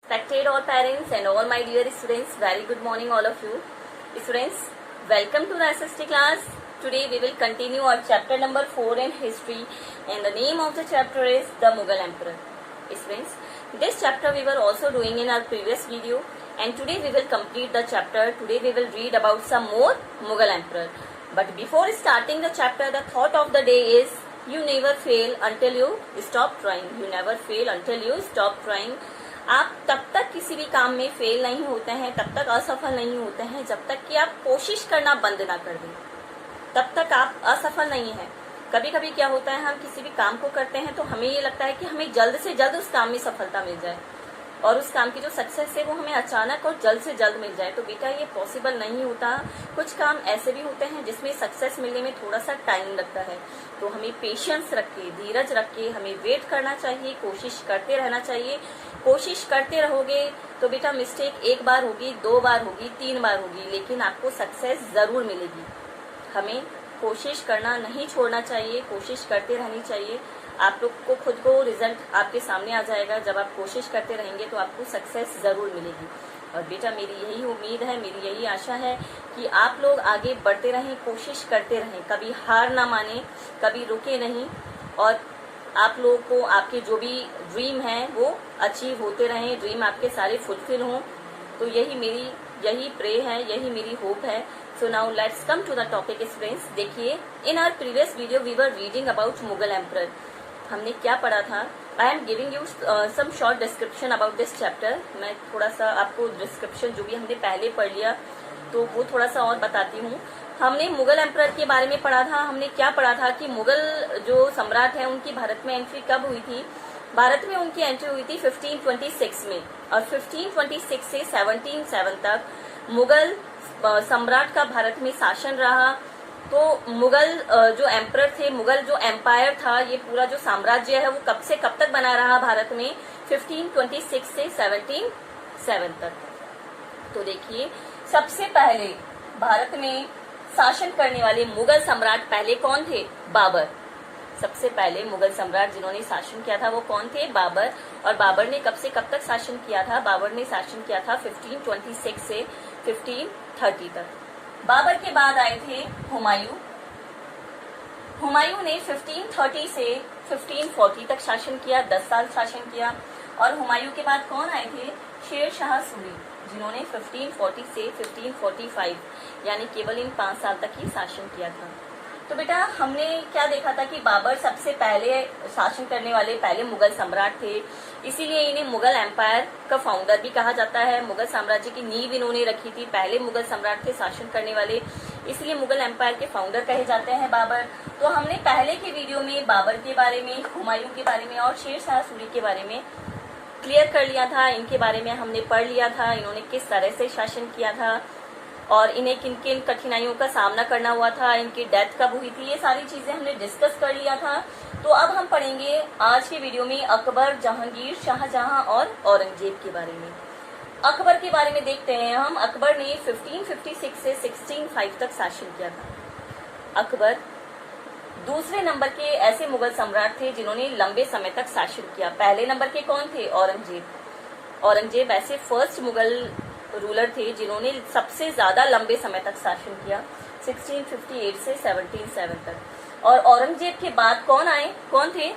Respected all parents and all my dear students, very good morning all of you. Students, welcome to the SST class. Today we will continue our chapter number 4 in history and the name of the chapter is the Mughal Emperor. Students, this chapter we were also doing in our previous video and today we will complete the chapter. Today we will read about some more Mughal Emperor. But before starting the chapter, the thought of the day is you never fail until you stop trying. You never fail until you stop trying. आप तब तक किसी भी काम में fail नहीं होते हैं, तब तक असफल नहीं होते हैं जब तक कि आप कोशिश करना बंद ना कर दें, तब तक आप असफल नहीं हैं। कभी कभी क्या होता है, हम किसी भी काम को करते हैं तो हमें ये लगता है कि हमें जल्द से जल्द उस काम में सफलता मिल जाए और उस काम की जो सक्सेस है वो हमें अचानक और जल्द से जल्द मिल जाए। तो बेटा ये पॉसिबल नहीं होता। कुछ काम ऐसे भी होते हैं जिसमें सक्सेस मिलने में थोड़ा सा टाइम लगता है। तो हमें पेशेंस रख के, धीरज रख के हमें वेट करना चाहिए, कोशिश करते रहना चाहिए। कोशिश करते रहोगे तो बेटा मिस्टेक एक बार होगी, 2 बार होगी, 3 बार होगी, लेकिन आपको सक्सेस जरूर मिलेगी। हमें कोशिश करना नहीं छोड़ना चाहिए, कोशिश करते रहनी चाहिए। आप लोग को खुद को रिजल्ट आपके सामने आ जाएगा। जब आप कोशिश करते रहेंगे तो आपको सक्सेस जरूर मिलेगी। और बेटा मेरी यही उम्मीद है, मेरी यही आशा है कि आप लोग आगे बढ़ते रहें, कोशिश करते रहें, कभी हार ना माने, कभी रुके नहीं और आप लोगों को आपके जो भी ड्रीम है वो अचीव होते रहें, ड्रीम आपके सारे फुलफिल हों। तो यही प्रे है, यही मेरी होप है। So now let's come to the topic students. देखिए, in our previous video we were reading about Mughal emperor. हमने क्या पढ़ा था? I am giving you some short description about this chapter. मैं थोड़ा सा आपको डिस्क्रिप्शन जो भी हमने पहले पढ़ लिया तो वो थोड़ा सा और बताती हूँ। हमने मुगल एम्परर के बारे में पढ़ा था। हमने क्या पढ़ा था कि मुगल जो सम्राट है उनकी भारत में एंट्री कब हुई थी? भारत में उनकी एंट्री हुई थी 1526 में और 1526 से 1707 तक मुगल सम्राट का भारत में शासन रहा। तो मुगल जो एम्परर थे, मुगल जो एम्पायर था, ये पूरा जो साम्राज्य है वो कब से कब तक बना रहा भारत में? 1526 से 1707 तक। तो देखिए, सबसे पहले भारत में शासन करने वाले मुगल सम्राट पहले कौन थे? बाबर। सबसे पहले मुगल सम्राट जिन्होंने शासन किया था वो कौन थे? बाबर। और बाबर ने कब से कब तक शासन किया था? बाबर ने शासन किया था 1526 से 1530 तक। बाबर के बाद आए थे हुमायूं। हुमायूं ने 1530 से 1540 तक शासन किया, 10 साल शासन किया। और हुमायूं के बाद कौन आए थे? शेर शाह सूरी, जिन्होंने 1540 से 1545 यानी केवल इन 5 साल तक ही शासन किया था। तो बेटा हमने क्या देखा था कि बाबर सबसे पहले शासन करने वाले पहले मुगल सम्राट थे, इसीलिए इन्हें मुगल एम्पायर का फाउंडर भी कहा जाता है। मुगल साम्राज्य की नींव इन्होंने रखी थी। पहले मुगल सम्राट थे शासन करने वाले, इसलिए मुगल एम्पायर के फाउंडर कहे जाते हैं बाबर। तो हमने पहले के वीडियो में बाबर के बारे में, हुमायूं के बारे में और शेर शाह सूरी के बारे में क्लियर कर लिया था। इनके बारे में हमने पढ़ लिया था, इन्होंने किस तरह से शासन किया था और इन्हें किन किन कठिनाइयों का सामना करना हुआ था, इनकी डेथ कब हुई थी, ये सारी चीजें हमने डिस्कस कर लिया था। तो अब हम पढ़ेंगे आज के वीडियो में अकबर, जहांगीर, शाहजहां और औरंगजेब के बारे में। अकबर के बारे में देखते हैं हम। अकबर ने 1556 से 1605 तक शासन किया था। अकबर दूसरे नंबर के ऐसे मुगल सम्राट थे जिन्होंने लंबे समय तक शासन किया। पहले नंबर के कौन थे? औरंगजेब। औरंगजेब ऐसे फर्स्ट मुगल रूलर थे जिन्होंने सबसे ज्यादा लंबे समय तक शासन किया, 1658 से 1707 तक। और औरंगजेब के बाद कौन आए? कौन थे?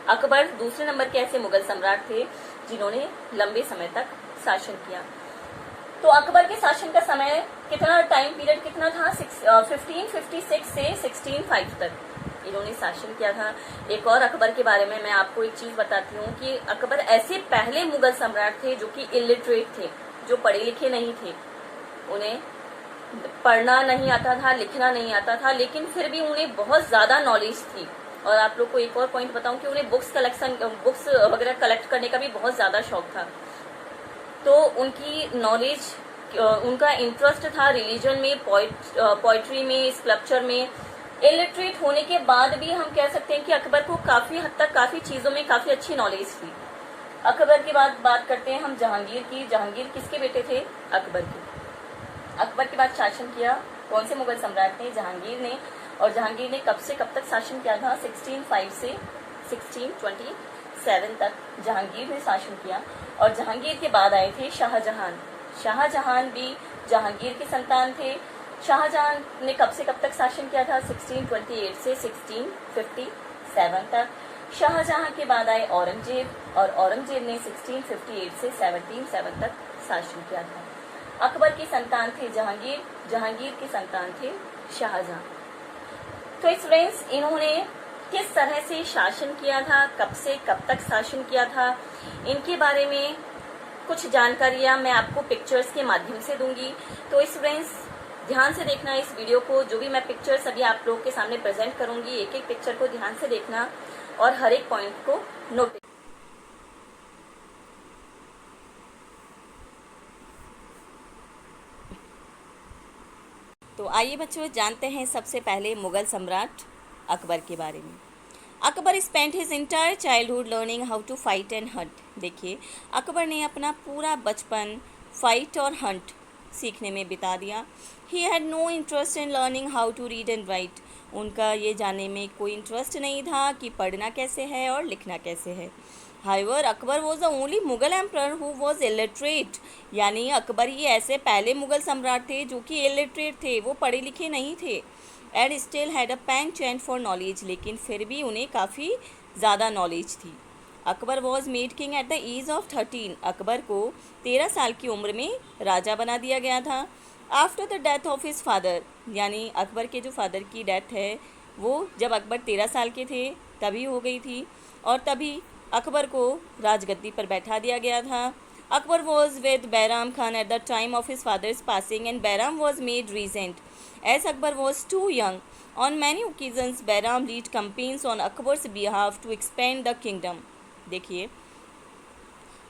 अकबर दूसरे नंबर के ऐसे मुगल सम्राट थे जिन्होंने लंबे समय तक शासन किया। तो अकबर के शासन का समय कितना, टाइम पीरियड कितना था? 1556 से 1605 तक इन्होंने शासन किया था। एक और अकबर के बारे में मैं आपको एक चीज बताती हूँ कि अकबर ऐसे पहले मुगल सम्राट थे जो कि इलिटरेट थे, जो पढ़े लिखे नहीं थे, उन्हें पढ़ना नहीं आता था, लिखना नहीं आता था, लेकिन फिर भी उन्हें बहुत ज्यादा नॉलेज थी। और आप लोग को एक और पॉइंट बताऊं कि उन्हें बुक्स वगैरह कलेक्ट करने का भी बहुत ज्यादा शौक था। तो उनकी नॉलेज, उनका इंटरेस्ट था रिलीजन में, पोइट्री में, स्कल्पचर में। इलिटरेट होने के बाद भी हम कह सकते हैं कि अकबर को काफी हद तक काफी चीजों में काफी अच्छी नॉलेज थी। अकबर के बाद बात करते हैं हम जहांगीर की। जहांगीर किसके बेटे थे? अकबर के। अकबर के बाद शासन किया कौन से मुगल सम्राट ने? जहांगीर ने। और जहांगीर ने कब से कब तक शासन किया था? 1605 से 1627 तक जहांगीर ने शासन किया। और जहांगीर के बाद आए थे शाहजहां। शाहजहां भी जहांगीर के संतान थे। शाहजहां ने कब से कब तक शासन किया था? 1628 से 1657 तक। शाहजहां के बाद आए औरंगजेब, और औरंगजेब ने 1658 से 1707 तक शासन किया था। अकबर की संतान थे जहांगीर, जहांगीर के संतान थे शाहजहां। तो स्टूडेंट्स, इन्होंने किस तरह से शासन किया था, कब से कब तक शासन किया था, इनके बारे में कुछ जानकारियां मैं आपको पिक्चर्स के माध्यम से दूंगी। तो स्टूडेंट्स, ध्यान से देखना इस वीडियो को। जो भी मैं पिक्चर्स अभी आप लोगों के सामने प्रेजेंट करूंगी, एक एक पिक्चर को ध्यान से देखना और हर एक पॉइंट को नोट। तो आइए बच्चों, जानते हैं सबसे पहले मुगल सम्राट अकबर के बारे में। Akbar spent his entire childhood learning how to fight and hunt. देखिए, अकबर ने अपना पूरा बचपन फाइट और हंट सीखने में बिता दिया। He had no interest in learning how to read and write. उनका ये जानने में कोई इंटरेस्ट नहीं था कि पढ़ना कैसे है और लिखना कैसे है। However Akbar was the only Mughal emperor who was illiterate. यानी अकबर ही ऐसे पहले मुगल सम्राट थे जो कि इलिटरेट थे, वो पढ़े लिखे नहीं थे। And still had a penchant for knowledge, लेकिन फिर भी उन्हें काफ़ी ज़्यादा नॉलेज थी। Akbar was made king at the age of 13। Akbar को 13 साल की उम्र में राजा बना दिया गया था। After the death of his father, यानी अकबर के जो फादर की डेथ है वो जब अकबर 13 साल के थे तभी हो गई थी, और तभी अकबर को राजगद्दी पर बैठा दिया गया था। Akbar was with Bairam Khan at the time of his father's passing and Bairam was made regent as Akbar was too young. On many occasions Bairam lead campaigns on Akbar's behalf to expand the kingdom. देखिए,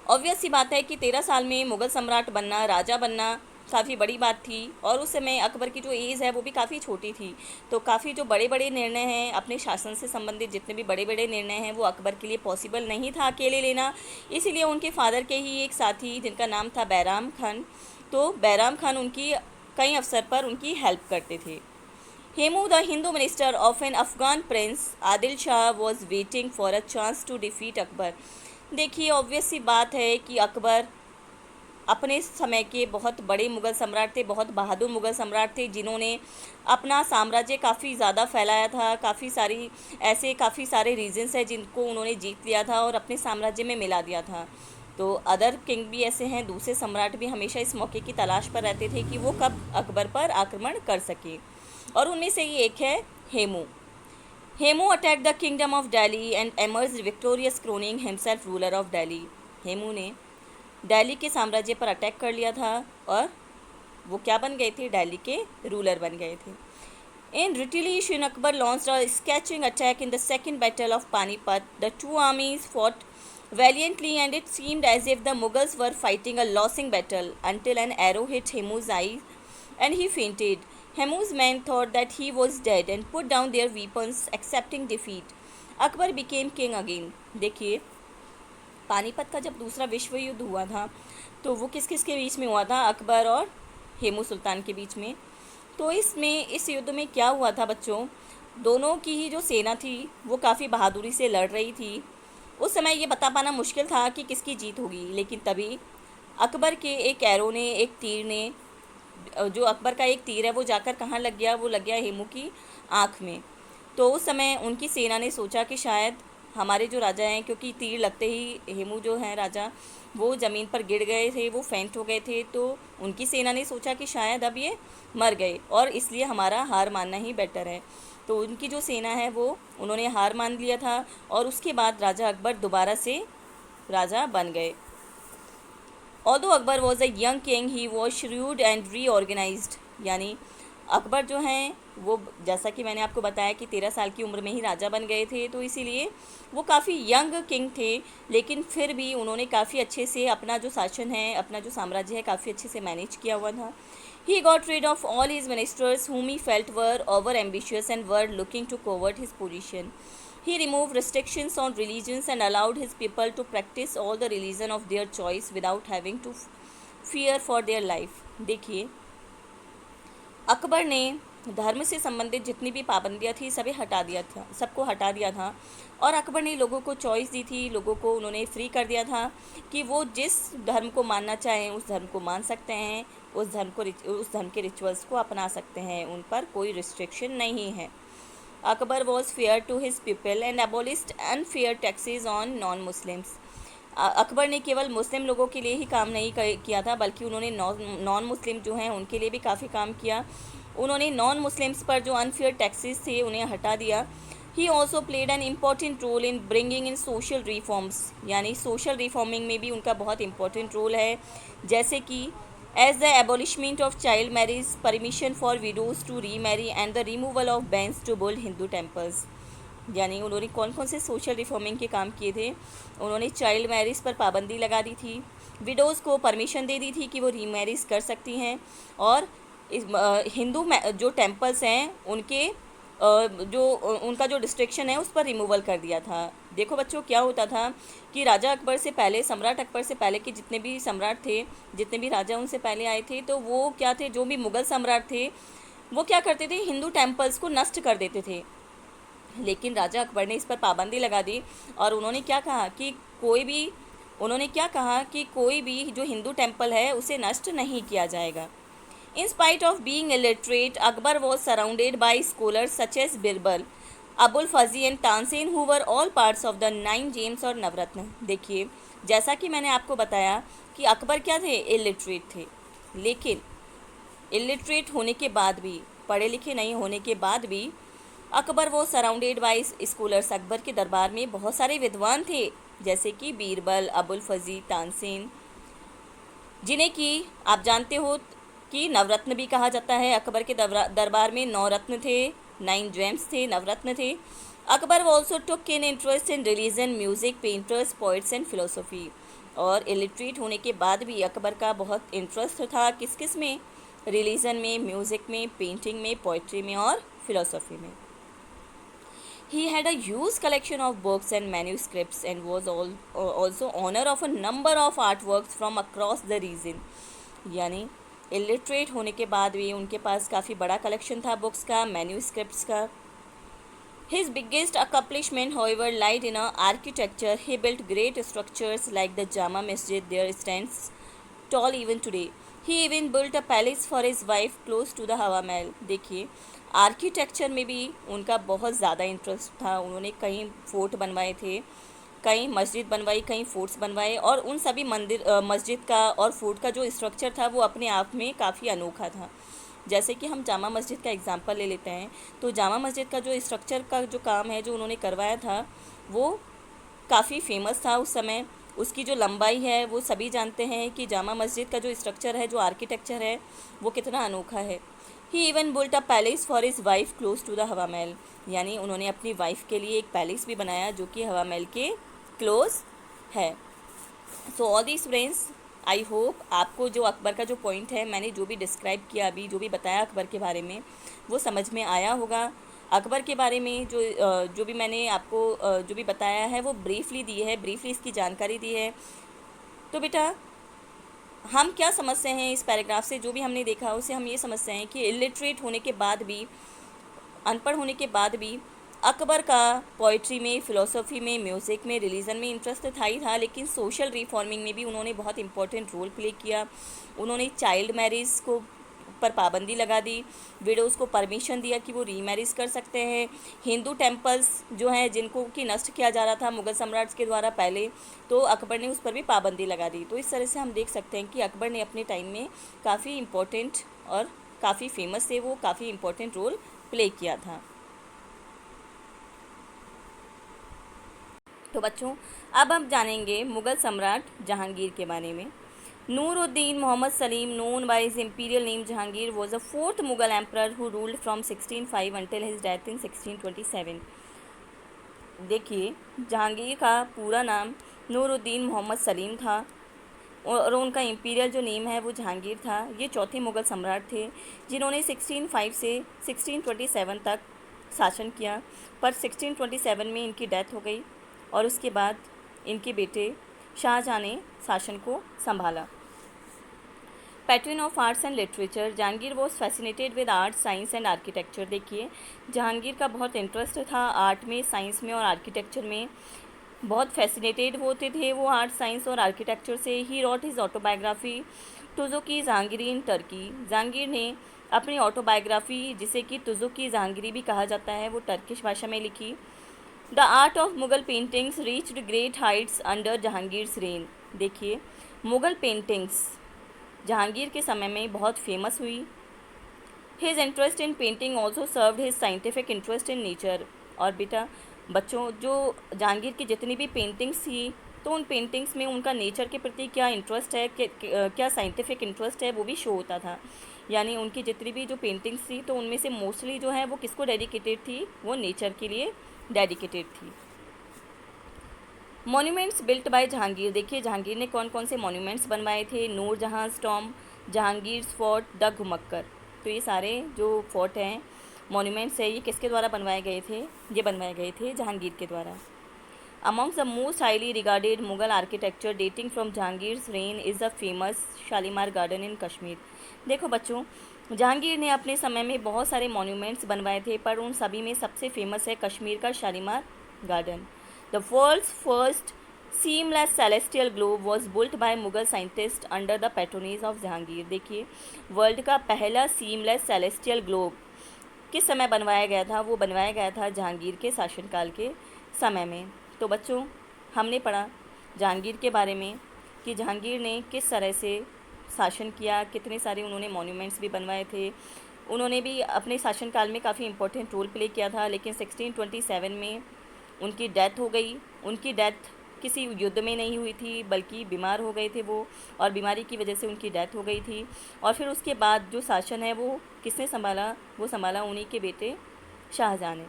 ऑब्वियस सी बात है कि 13 साल में मुगल सम्राट बनना, राजा बनना काफ़ी बड़ी बात थी, और उस समय अकबर की जो एज है वो भी काफ़ी छोटी थी। तो काफ़ी जो बड़े बड़े निर्णय हैं, अपने शासन से संबंधित जितने भी बड़े बड़े निर्णय हैं, वो अकबर के लिए पॉसिबल नहीं था अकेले लेना। इसीलिए उनके फादर के ही एक साथी, जिनका नाम था बैराम खान, तो बैराम खान उनकी कई अवसर पर उनकी हेल्प करते थे। Hemu, the Hindu minister of an Afghan prince Adil Shah, was waiting for a chance to defeat Akbar. देखिए, ऑब्वियस सी बात है कि अकबर अपने समय के बहुत बड़े मुग़ल सम्राट थे, बहुत बहादुर मुग़ल सम्राट थे, जिन्होंने अपना साम्राज्य काफ़ी ज़्यादा फैलाया था। काफ़ी सारे रीजन्स हैं जिनको उन्होंने जीत लिया था और अपने साम्राज्य में मिला दिया था। तो अदर किंग भी ऐसे हैं, दूसरे सम्राट भी हमेशा इस मौके की तलाश पर रहते थे कि वो कब अकबर पर आक्रमण कर सके, और उनमें से ही एक है Hemu. Hemu attack the kingdom of Delhi and emerge victorious, क्रोनिंग himself ruler of Delhi. Hemu ने दिल्ली के साम्राज्य पर अटैक कर लिया था और वो क्या बन गए थे? दिल्ली के रूलर बन गए थे। In retaliation Akbar launched a scathing attack in the second battle of Panipat. The two armies fought valiantly and it seemed as if the Mughals were fighting a losing battle until an arrow hit Hemu's eye and he fainted. Hemu's men thought that he was dead and put down their weapons, accepting defeat. Akbar became king again. देखिए, पानीपत का जब दूसरा विश्व युद्ध हुआ था तो वो किस किस के बीच में हुआ था? अकबर और हेमू सुल्तान के बीच में। तो इस युद्ध में क्या हुआ था बच्चों? दोनों की ही जो सेना थी वो काफ़ी बहादुरी से लड़ रही थी। उस समय ये बता पाना मुश्किल था कि किसकी जीत होगी, लेकिन तभी अकबर के एक एरो ने, एक तीर ने, जो अकबर का एक तीर है वो जाकर कहाँ लग गया? वो लग गया हेमू की आँख में। तो उस समय उनकी सेना ने सोचा कि शायद हमारे जो राजा हैं, क्योंकि तीर लगते ही हेमू जो हैं राजा, वो ज़मीन पर गिर गए थे, वो फेंट हो गए थे, तो उनकी सेना ने सोचा कि शायद अब ये मर गए और इसलिए हमारा हार मानना ही बेटर है। तो उनकी जो सेना है वो उन्होंने हार मान लिया था और उसके बाद राजा अकबर दोबारा से राजा बन गए। Although Akbar was a young king, he was shrewd and reorganised. यानी अकबर जो हैं वो, जैसा कि मैंने आपको बताया कि 13 साल की उम्र में ही राजा बन गए थे, तो इसीलिए वो काफ़ी यंग किंग थे, लेकिन फिर भी उन्होंने काफ़ी अच्छे से अपना जो शासन है, अपना जो साम्राज्य है, काफ़ी अच्छे से मैनेज किया हुआ था। He got rid of all his ministers whom he felt were over-ambitious and were looking to covet his position. He removed restrictions on religions and allowed his people to practice all the religion of their choice without having to fear for their life. देखिए, अकबर ने धर्म से संबंधित जितनी भी पाबंदियाँ थी सभी हटा दिया था, सबको हटा दिया था। और अकबर ने लोगों को चॉइस दी थी, लोगों को उन्होंने फ्री कर दिया था कि वो जिस धर्म को मानना चाहें उस धर्म को मान सकते हैं, उस धर्म के रिचुअल्स को अपना सकते हैं, उन पर कोई रिस्ट्रिक्शन नहीं है। Akbar was fair to his people and abolished unfair taxes on non Muslims. Akbar ने केवल मुस्लिम लोगों के लिए ही काम नहीं किया था, बल्कि उन्होंने नॉन मुस्लिम जो हैं उनके लिए भी काफ़ी काम किया। उन्होंने नॉन मुस्लिम्स पर जो अनफेयर टैक्सेस थे उन्हें हटा दिया। He also played an important role in bringing in social reforms, यानी सोशल रिफॉर्मिंग में भी उनका बहुत इंपॉर्टेंट रोल है, जैसे कि as the abolishment of child marriage, permission for widows to remarry and the removal of bans to build Hindu temples. यानी उन्होंने कौन कौन से सोशल रिफॉर्मिंग के काम किए थे? उन्होंने चाइल्ड मैरिज पर पाबंदी लगा दी थी, विडोज़ को परमिशन दे दी थी कि वो री मैरिज कर सकती हैं, और हिंदू जो टेम्पल्स हैं उनके जो उनका जो डिस्ट्रिक्शन है उस पर रिमूवल कर दिया था। देखो बच्चों, क्या होता था कि राजा अकबर से पहले, सम्राट अकबर से पहले के जितने भी सम्राट थे, जितने भी राजा उनसे पहले आए थे, तो वो क्या थे, जो भी मुग़ल सम्राट थे वो क्या करते थे, हिंदू टेम्पल्स को नष्ट कर देते थे। लेकिन राजा अकबर ने इस पर पाबंदी लगा दी और उन्होंने क्या कहा कि कोई भी जो हिंदू टेम्पल है उसे नष्ट नहीं किया जाएगा। In spite of being illiterate, Akbar was surrounded by scholars such as Birbal, Abul Fazl and Tansen, who were all parts of the 9 James और नवरत्न। देखिए, जैसा कि मैंने आपको बताया कि अकबर क्या थे, इलिटरेट थे, लेकिन इलिटरेट होने के बाद भी, पढ़े लिखे नहीं होने के बाद भी, अकबर वो सराउंडेड बाई स्कॉलर्स। अकबर के दरबार में बहुत सारे विद्वान थे, जैसे कि बीरबल, अबुल फजी, तानसेन, जिन्हें कि आप जानते हो कि नवरत्न भी कहा जाता है। अकबर के दरबार में 9 रत्न थे, 9 जेम्स थे, नवरत्न थे। Akbar also took in interest in religion, music, painters, poets and philosophy. और इलिटरेट होने के बाद भी अकबर का बहुत इंटरेस्ट था किस किस में, रिलीजन में, म्यूज़िक में, पेंटिंग में, पोइट्री में और फिलोसफी में। He had a huge collection of books and manuscripts and was also owner of a number of artworks from across the region। यानी इलिटरेट होने के बाद भी उनके पास काफ़ी बड़ा कलेक्शन था बुक्स का, मैन्यूस्क्रिप्ट्स का। His biggest accomplishment, however, lied in architecture. He built great structures like the Jama Masjid. There stands tall even today. He even built a palace for his wife close to the Hawa Mahal। देखिए, architecture में भी उनका बहुत ज़्यादा interest था। उन्होंने कई fort बनवाए थे, कई मस्जिद बनवाई, कई फोर्ट्स बनवाए, और उन सभी मस्जिद का और फोर्ट का जो स्ट्रक्चर था वो अपने आप में काफ़ी अनोखा था। जैसे कि हम जामा मस्जिद का एग्जांपल ले लेते हैं, तो जामा मस्जिद का जो स्ट्रक्चर का जो काम है जो उन्होंने करवाया था वो काफ़ी फेमस था उस समय। उसकी जो लंबाई है वो सभी जानते हैं कि जामा मस्जिद का जो स्ट्रक्चर है, जो आर्किटेक्चर है, वो कितना अनोखा है। He even built a palace for his wife close to the Hawa Mahal. यानी उन्होंने अपनी वाइफ के लिए एक पैलेस भी बनाया जो कि हवा महल के क्लोज है। So all the students, I hope आपको जो अकबर का जो पॉइंट है, मैंने जो भी डिस्क्राइब किया अभी, जो भी बताया अकबर के बारे में, वो समझ में आया होगा। अकबर के बारे में जो भी मैंने आपको जो भी बताया है वो ब्रीफली दी है, ब्रीफली इसकी जानकारी दी है। तो बेटा, हम क्या समझते हैं इस पैराग्राफ से, जो भी हमने देखा उसे हम ये समझते हैं कि इलिटरेट होने के बाद भी, अनपढ़ होने के बाद भी, अकबर का पोइट्री में, फ़िलोसफी में, म्यूज़िक में, रिलीजन में इंटरेस्ट था ही था, लेकिन सोशल रिफॉर्मिंग में भी उन्होंने बहुत इंपॉर्टेंट रोल प्ले किया। उन्होंने चाइल्ड मैरिज को पर पाबंदी लगा दी, विडोज़ को परमिशन दिया कि वो री मैरिज कर सकते हैं। हिंदू टेम्पल्स जो हैं जिनको कि नष्ट किया जा रहा था मुग़ल सम्राट्स के द्वारा पहले, तो अकबर ने उस पर भी पाबंदी लगा दी। तो इस तरह से हम देख सकते हैं कि अकबर ने अपने टाइम में काफ़ी इम्पोर्टेंट और काफ़ी फेमस थे, वो काफ़ी इम्पोर्टेंट रोल प्ले किया था। तो बच्चों, अब हम जानेंगे मुग़ल सम्राट जहांगीर के बारे में। Nur-ud-Din Muhammad Salim, known by his imperial name Jahangir, was the fourth Mughal emperor who ruled from 1605 until his death in 1627। देखिए, जहांगीर का पूरा नाम नूरुद्दीन मोहम्मद सलीम था और उनका इंपीरियल जो नेम है वो जहांगीर था। ये चौथे मुग़ल सम्राट थे जिन्होंने 1605 से 1627 तक शासन किया, पर 1627 में इनकी डेथ हो गई और उसके बाद इनके बेटे शाहजहाँ ने शासन को संभाला। Pattern of arts and literature, Jahangir was fascinated with art, science and architecture. देखिए जहांगीर का बहुत इंटरेस्ट था आर्ट में, साइंस में और आर्किटेक्चर में, बहुत फैसिनेटेड होते थे वो आर्ट, साइंस और आर्किटेक्चर से। He wrote his autobiography Tuzuki Jahangiri in Turki. Jahangir ने अपनी ऑटोबायोग्राफी, जिसे कि तुजुकी जहांगीरी भी कहा जाता है, वो टर्किश भाषा में लिखी। The art of Mughal paintings reached great heights under Jahangir's reign. देखिए मुग़ल पेंटिंग्स जहांगीर के समय में बहुत फेमस हुई। His interest in painting also served his scientific interest in nature. और बेटा बच्चों, जो जहांगीर की जितनी भी पेंटिंग्स थी, तो उन पेंटिंग्स में उनका नेचर के प्रति क्या इंटरेस्ट है, क्या साइंटिफिक इंटरेस्ट है, वो भी शो होता था। यानी उनकी जितनी भी जो पेंटिंग्स थी, तो उनमें से मोस्टली जो है वो किसको डेडिकेटेड थी, वो नेचर के लिए डेडिकेटेड थी। Monuments built by Jahangir. देखिए जहांगीर ने कौन कौन से मॉन्यूमेंट्स बनवाए थे। Noorjahan tomb, Jahangir fort, the घुमक्कर। तो ये सारे जो फोर्ट हैं, मॉन्यूमेंट्स है, ये किसके द्वारा बनवाए गए थे, ये बनवाए गए थे जहांगीर के द्वारा। Amongst the most highly regarded Mughal architecture dating from Jahangir's reign is the famous Shalimar garden in Kashmir. देखो बच्चों, जहांगीर ने अपने समय में बहुत सारे मॉन्यूमेंट्स बनवाए थे, पर उन सभी में सबसे फेमस है कश्मीर का Shalimar garden. The world's first seamless celestial globe was built by Mughal scientist under the patronage of Jahangir. देखिए वर्ल्ड का पहला सीमलेस सेलेस्टियल ग्लोब किस समय बनवाया गया था, वो बनवाया गया था जहांगीर के शासनकाल के समय में। तो बच्चों हमने पढ़ा जहांगीर के बारे में कि जहांगीर ने किस तरह से शासन किया, कितने सारे उन्होंने मॉन्यूमेंट्स भी बनवाए थे। उन्होंने भी अपने शासनकाल में काफ़ी इंपॉर्टेंट रोल प्ले किया था, लेकिन 1627 में उनकी डेथ हो गई। उनकी डेथ किसी युद्ध में नहीं हुई थी, बल्कि बीमार हो गए थे वो, और बीमारी की वजह से उनकी डेथ हो गई थी। और फिर उसके बाद जो शासन है वो किसने संभाला, वो संभाला उन्हीं के बेटे शाहजहाँ ने।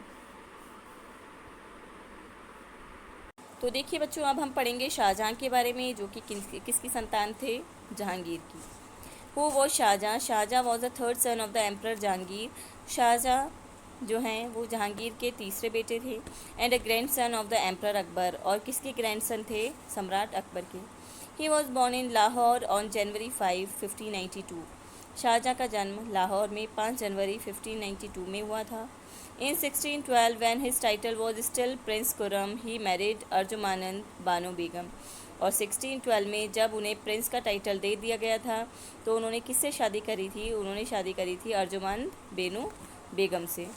तो देखिए बच्चों, अब हम पढ़ेंगे शाहजहाँ के बारे में, जो कि किसकी संतान थे, जहांगीर की। Who was Shah Jahan? Shah Jahan was the third son of the emperor Jahangir. Shah Jahan जो हैं वो जहांगीर के तीसरे बेटे थे। And a grandson of the emperor Akbar, और किसके ग्रैंड सन थे, सम्राट अकबर के। He was born in Lahore on January 5, 1592। Shah Jahan का जन्म लाहौर में 5 जनवरी 1592 में हुआ था। In 1612 when his title was still prince Khurram, he married Arjumand Banu Begum. और 1612 में जब उन्हें प्रिंस का टाइटल दे दिया गया था, तो उन्होंने किससे शादी करी थी, उन्होंने शादी करी थी अर्जुमानंद बेनो बेगम से।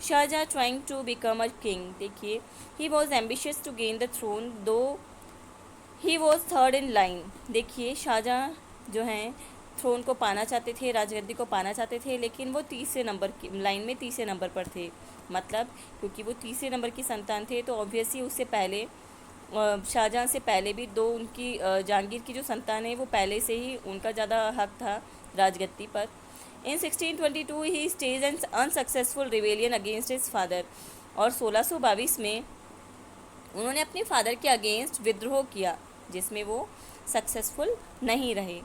Shahjahan trying to become a king. देखिए he was ambitious to gain the throne though he was third in line. देखिए शाहजहाँ जो हैं थ्रोन को पाना चाहते थे, राजगद्दी को पाना चाहते थे, लेकिन वो तीसरे नंबर की लाइन में तीसरे नंबर पर थे। मतलब क्योंकि वो तीसरे नंबर की संतान थे, तो ऑब्वियसली उससे पहले शाहजहाँ से पहले भी दो उनकी जहांगीर की जो संतान है वो पहले से ही उनका ज़्यादा हक था राजगद्दी पर। In 1622 he staged an unsuccessful rebellion against his father. और 1622 में उन्होंने अपने फादर के अगेंस्ट विद्रोह किया, जिसमें वो सक्सेसफुल नहीं रहे।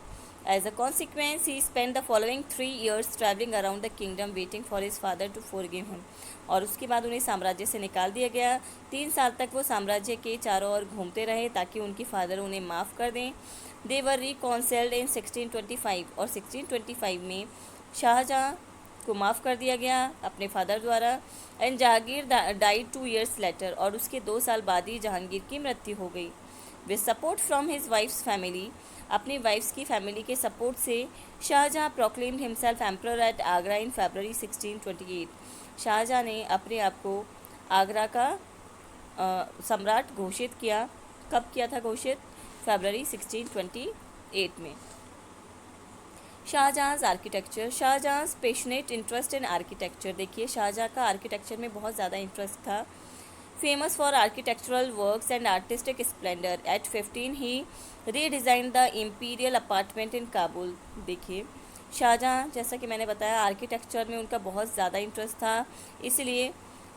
As a consequence he spend the following 3 years travelling around the kingdom waiting for his father to forgive him. और उसके बाद उन्हें साम्राज्य से निकाल दिया गया। 3 साल तक वो साम्राज्य के चारों ओर घूमते रहे ताकि उनके फादर उन्हें माफ़ कर दें। दे वर रिकॉन्सिल्ड इन 1625, और 1625 में शाहजहाँ को माफ़ कर दिया गया अपने फादर द्वारा। And Jahangir died 2 years later, और उसके 2 साल बाद ही जहांगीर की मृत्यु हो गई। With support from his wife's family, अपनी वाइफ्स की फैमिली के सपोर्ट से Shahjahan proclaimed himself emperor at Agra in February 1628। Shahjahan ने अपने आप को आगरा का सम्राट घोषित किया। कब किया था घोषित? फरवरी 1628 में। Shah Jahan architecture. Shah Jahan passionate interest in architecture. देखिए शाहजहाँ का आर्किटेक्चर में बहुत ज़्यादा इंटरेस्ट था। Famous for architectural works and artistic splendour. At 15 he redesign the imperial apartment in Kabul. देखिए शाहजहाँ, जैसा कि मैंने बताया, आर्किटेक्चर में उनका बहुत ज़्यादा इंटरेस्ट था, इसलिए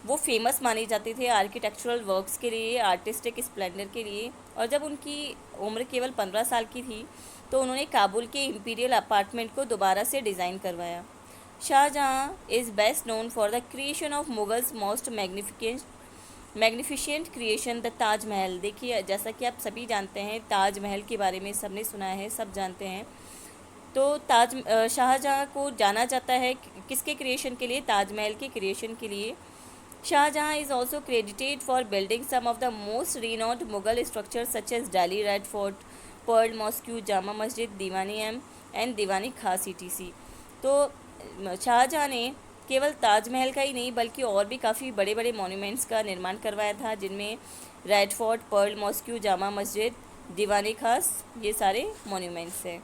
वो फेमस माने जाते थे आर्किटेक्चरल वर्क्स के लिए, आर्टिस्टिक स्प्लेंडर के लिए। और जब उनकी उम्र केवल 15 साल की थी, तो उन्होंने काबुल के इम्पीरियल अपार्टमेंट को दोबारा से डिज़ाइन करवाया। Shah Jahan is best known for the creation of Mughal's most magnificent creation, the Taj Mahal. देखिए जैसा कि आप सभी जानते हैं, ताजमहल के बारे में सबने सुना है, सब जानते हैं। तो शाहजहाँ को जाना जाता है किसके क्रिएशन के लिए? ताजमहल के क्रिएशन के लिए। Shahjahan is also credited for building some of the most renowned Mughal structures such as Delhi Red Fort, Pearl Mosque, Jama Masjid, Diwani M and Diwani Khas etc. तो शाहजहाँ ने केवल ताजमहल का ही नहीं बल्कि और भी काफ़ी बड़े बड़े मॉन्यूमेंट्स का निर्माण करवाया था, जिनमें Red Fort, Pearl Mosque, Jama Masjid, Diwani खास, ये सारे मॉन्यूमेंट्स हैं।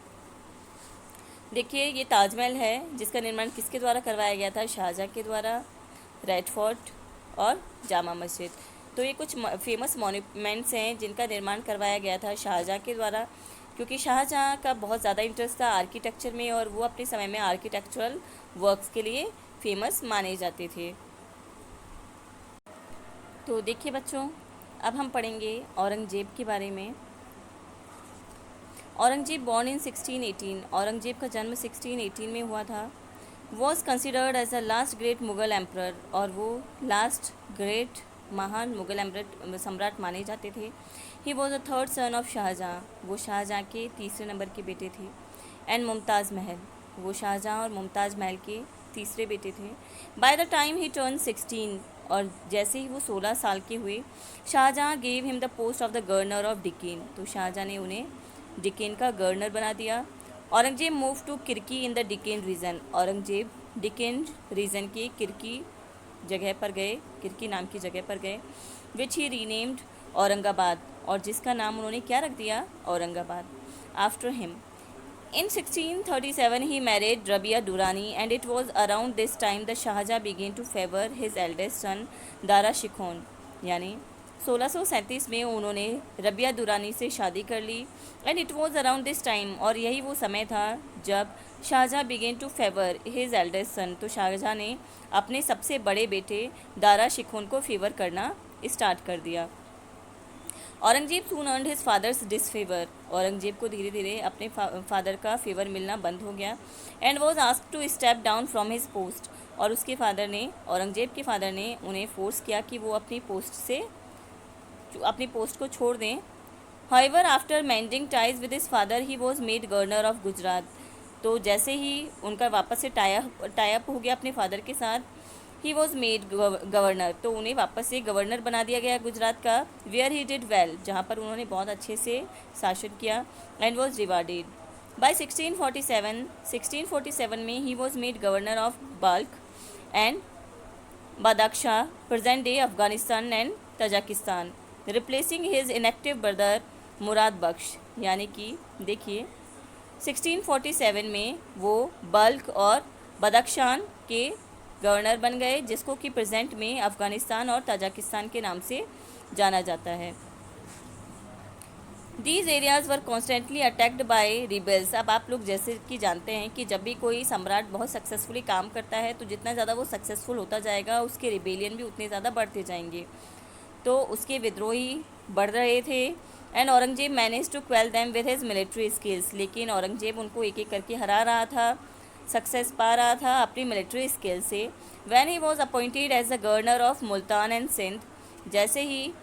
देखिए ये ताजमहल है जिसका निर्माण किसके द्वारा करवाया गया था? शाहजहाँ के द्वारा। रेड फोर्ट और जामा मस्जिद, तो ये कुछ फेमस मॉन्यूमेंट्स हैं जिनका निर्माण करवाया गया था शाहजहाँ के द्वारा, क्योंकि शाहजहाँ का बहुत ज़्यादा इंटरेस्ट था आर्किटेक्चर में और वो अपने समय में आर्किटेक्चरल वर्क्स के लिए फेमस माने जाते थे। तो देखिए बच्चों, अब हम पढ़ेंगे औरंगजेब के बारे में। औरंगजेब बॉर्न इन 1618, औरंगजेब का जन्म 1618 में हुआ था। Was considered as the last great Mughal emperor, और वो लास्ट ग्रेट महान मुग़ल सम्राट माने जाते थे। He was the third son of Shah Jahan, वो शाहजहाँ के तीसरे नंबर के बेटे थे। एंड मुमताज़ महल, वो शाहजहाँ और मुमताज़ महल के तीसरे बेटे थे। By the time he turn 16, और जैसे ही वो 16 साल के हुए, Shahjahan gave him the post of the governor of Deccan, तो शाहजहाँ ने उन्हें डिकेन का गवर्नर बना दिया। Aurangzeb move to Kirki in the Deccan region, Aurangzeb Deccan region के किरकी जगह पर गए, किरकी नाम की जगह पर गए, विच ही रीनेम्ड औरंगाबाद, और जिसका नाम उन्होंने क्या रख दिया? Aurangabad, after him. In 1637 he married Rabia Durrani, and it was around this time that Shahjahan began to favor his eldest son Dara Shikhon, यानी 1637 में उन्होंने रबिया दुरानी से शादी कर ली। And it was around this time, और यही वो समय था जब Shahjahan began to favour his eldest son, तो शाहजहाँ ने अपने सबसे बड़े बेटे दारा शिखोन को फेवर करना स्टार्ट कर दिया। Aurangzeb soon earned his father's disfavour, Aurangzeb को धीरे धीरे अपने फादर का फेवर मिलना बंद हो गया। And was asked to step down from his post, और उसके फादर ने, औरंगजेब के फादर ने उन्हें फोर्स किया कि वो अपनी पोस्ट को छोड़ दें। However after mending ties with his father he was made governor of Gujarat, तो जैसे ही उनका वापस से टाई अप हो गया अपने फादर के साथ, ही वॉज मेड गवर्नर, तो उन्हें वापस से गवर्नर बना दिया गया गुजरात का। वेयर ही डिड वेल, जहाँ पर उन्होंने बहुत अच्छे से शासन किया। एंड वॉज रिवार्डेड बाय 1647 में he was made governor of Balkh and Badakhshan, present day Afghanistan and Tajikistan, replacing his inactive brother Murad Bakhsh, यानी कि देखिए 1647 में वो बल्ख और बदख्शान के गवर्नर बन गए, जिसको कि प्रेजेंट में अफ़गानिस्तान और तजाकिस्तान के नाम से जाना जाता है। These areas were constantly attacked by rebels, अब आप लोग जैसे कि जानते हैं कि जब भी कोई सम्राट बहुत सक्सेसफुली काम करता है तो जितना ज़्यादा वो सक्सेसफुल होता जाएगा उसके रिबेलियन भी उतने ज़्यादा बढ़ते जाएंगे, तो उसके विद्रोही बढ़ रहे थे। And Aurangzeb manage to quell them with his military skills, लेकिन औरंगजेब उनको एक एक करके हरा रहा था, सक्सेस पा रहा था अपनी मिलिट्री स्किल से। When he was appointed as the governor of Multan and Sindh, जैसे ही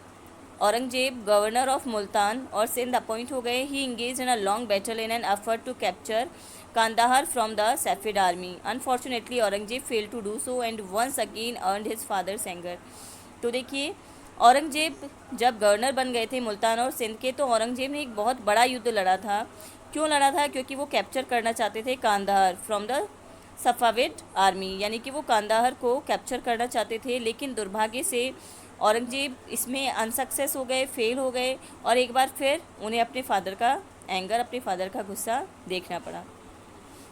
औरंगजेब गवर्नर ऑफ मुल्तान और सिंध अपॉइंट हो गए, he engage in a long battle in an effort to capture Kandahar from the Safavid army. Unfortunately Aurangzeb fail to do so and once again earned his father's anger. तो देखिए औरंगजेब जब governor बन गए थे मुल्तान और सिंध के, तो औरंगजेब ने एक बहुत बड़ा युद्ध लड़ा था। क्यों लड़ा था? क्योंकि वो कैप्चर करना चाहते थे कांदाहार फ्रॉम द सफ़ाविड आर्मी, यानी कि वो कांदाहार को कैप्चर करना चाहते थे, लेकिन दुर्भाग्य से औरंगजेब इसमें अनसक्सेस हो गए, फेल हो गए, और एक बार फिर उन्हें अपने फादर का एंगर, अपने फादर का गुस्सा देखना पड़ा।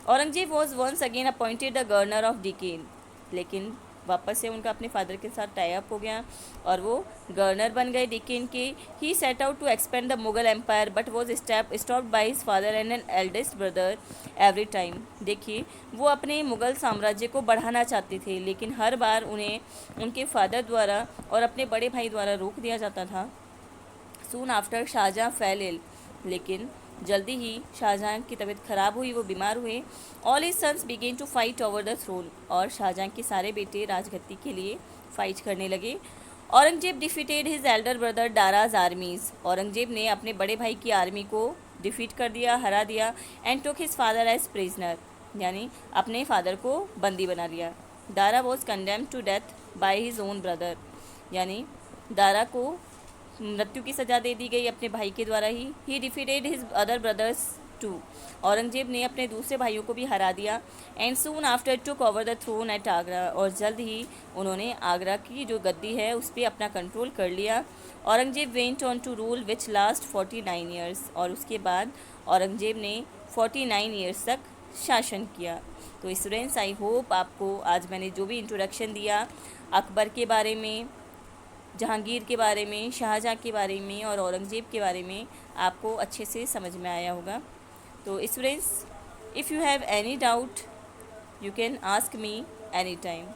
Aurangzeb was once again appointed the governor of Deccan, लेकिन वापस से उनका अपने फादर के साथ टाई अप हो गया और वो गवर्नर बन गए डिकेन के। He set out to expand the Mughal empire but was stopped by his father and an eldest brother every time. देखिए वो अपने मुगल साम्राज्य को बढ़ाना चाहते थे, लेकिन हर बार उन्हें उनके फादर द्वारा और अपने बड़े भाई द्वारा रोक दिया जाता था। Soon after Shah Jahan fell ill, लेकिन जल्दी ही शाहजहाँ की तबीयत खराब हुई, वो बीमार हुए। All his sons began to fight over the throne, और शाहजहाँ के सारे बेटे राजगद्दी के लिए फाइट करने लगे। Aurangzeb defeated his Elder brother Daraz armies, Aurangzeb ने अपने बड़े भाई की आर्मी को डिफीट कर दिया, हरा दिया। And took his father as prisoner, यानी अपने फादर को बंदी बना लिया। Dara was condemned to death by his own brother, यानी दारा को मृत्यु की सज़ा दे दी गई अपने भाई के द्वारा he defeated his other brothers too, Aurangzeb ने अपने दूसरे भाइयों को भी हरा दिया। And soon after took over the throne at Agra, और जल्द ही उन्होंने आगरा की जो गद्दी है उस पर अपना कंट्रोल कर लिया। Aurangzeb went on to rule which last 49 years, और उसके बाद औरंगजेब ने 49 ईयर्स तक शासन किया। तो स्टूडेंट्स, आई होप आपको आज मैंने जो भी इंट्रोडक्शन दिया अकबर के बारे में, जहांगीर के बारे में, शाहजहाँ के बारे में और औरंगजेब के बारे में आपको अच्छे से समझ में आया होगा। तो students, if you have any doubt you can ask me any time.